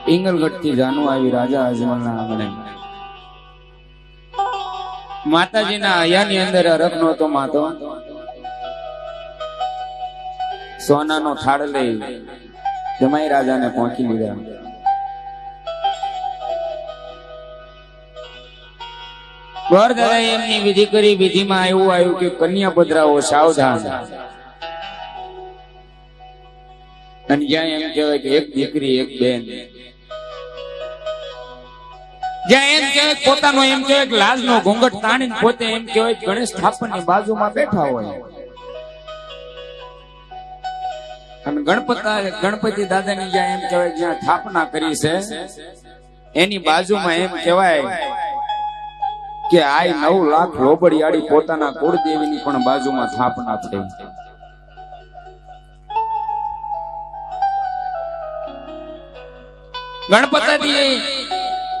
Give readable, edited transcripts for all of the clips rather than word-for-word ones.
પિંગલગઢ થી જાનુ આવી રાજા અજમલના આંગણે માતાજીના હયાની અંદર અરખ નહોતો માતો સોનાનો થાળ લઈ જમાઈ રાજાને પહોંચી લીધા. ગોર દાદા એમની વિધિ કરી. વિધિમાં એવું આવ્યું કે કન્યા પધરાવો સાવધાન. અને જ્યાં એમ કહેવાય કે એક દીકરી એક બેન, જ્યાં એમ કહેવાય પોતાનો એમ કહેવાય કે લાલનો ઘૂંઘટ તાણીને પોતે એમ કહેવાય ગણેશ સ્થાપનની બાજુમાં બેઠા હોય અને ગણપતિ દાદાની જ્યાં એમ કહેવાય જ્યાં સ્થાપના કરી છે એની બાજુમાં એમ કહેવાય કે આ 9 લાખ રોબડિયાળી પોતાના કુળદેવીની પણ બાજુમાં સ્થાપના થઈ. ગણપતિ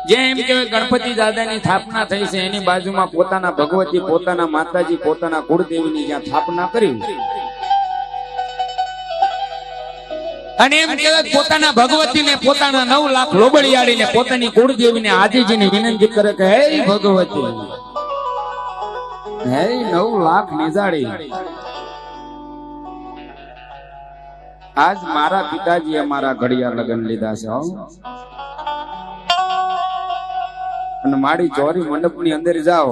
જે એમ કહેવાય ગણપતિ દાદાની સ્થાપના થઈ છે એની બાજુમાં પોતાના ભગવતી, પોતાના માતાજી, પોતાના કુળદેવીની જ્યાં સ્થાપના કરી અને એમ કહેવાય પોતાના ભગવતીને, પોતાના 9 લાખ લોબડિયાળીને, પોતાની કુળદેવીને આદિજીને વિનંતી કરે કે હે ભગવતી, હે 9 લાખ નિજાળી, આજ મારા પિતાજીએ મારા ઘડિયાળ લગ્ન લીધા છે અને મારી ચોરી મંડપની અંદર જાઓ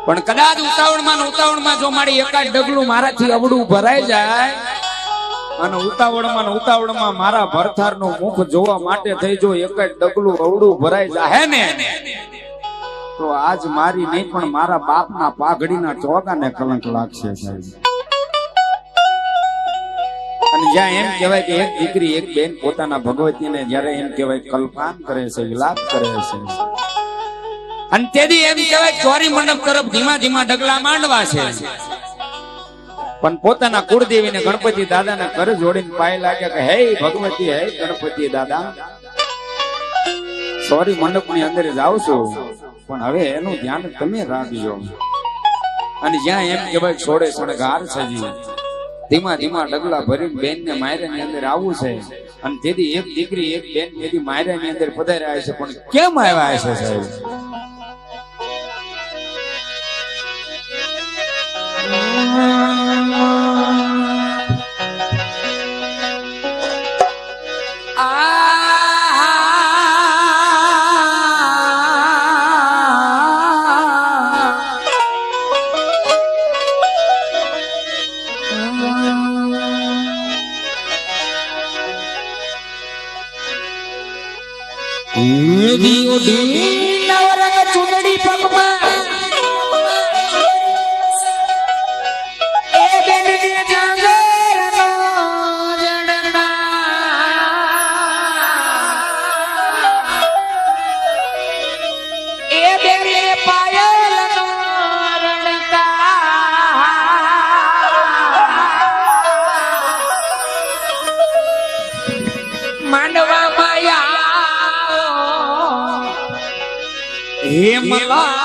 પણ કદાચ ઉતાવળમાં જો મારી એકાદ ડગલું મારાથી અવડું ભરાઈ જાય અને ઉતાવળમાં મારા ભરથારનું મુખ જોવા માટે થઈ જો એકાદ ડગલું અવડું ભરાઈ જાય ને તો આજ મારી નહીં પણ મારા બાપના પાઘડીના ચોગાને કલંક લાગશે સાહેબ. અને જ્યાં એમ કહેવાય કે એક દીકરી એક બેન પોતાના ભગવતીને જ્યારે એમ કહેવાય કલ્પાન કરે છે, વિલાપ કરે છે અને તેથી એમ કહેવાય ચોરી મંડપ તરફ ધીમા ડગલા માંડવા છે પણ પોતાના કુળદેવીને ગણપતિ દાદાને કર જોડીને પાય લાગ્યા કે હે ભગવતી, હે ગણપતિ દાદા, ચોરી મંડપની અંદર જાવ છું પણ હવે એનું ધ્યાન તમે રાખજો. અને જ્યાં એમ કહેવાય છોડે શણગાર સજી ધીમા ડગલા ભરી બેન ને માયરા ની અંદર આવવું છે અને તેથી એક દીકરી એક બેન તેથી માયરા ની અંદર પધાર્યા છે પણ કેમ આવ્યા છે સાહેબ? ચૂંટણી પગમાં હે મલા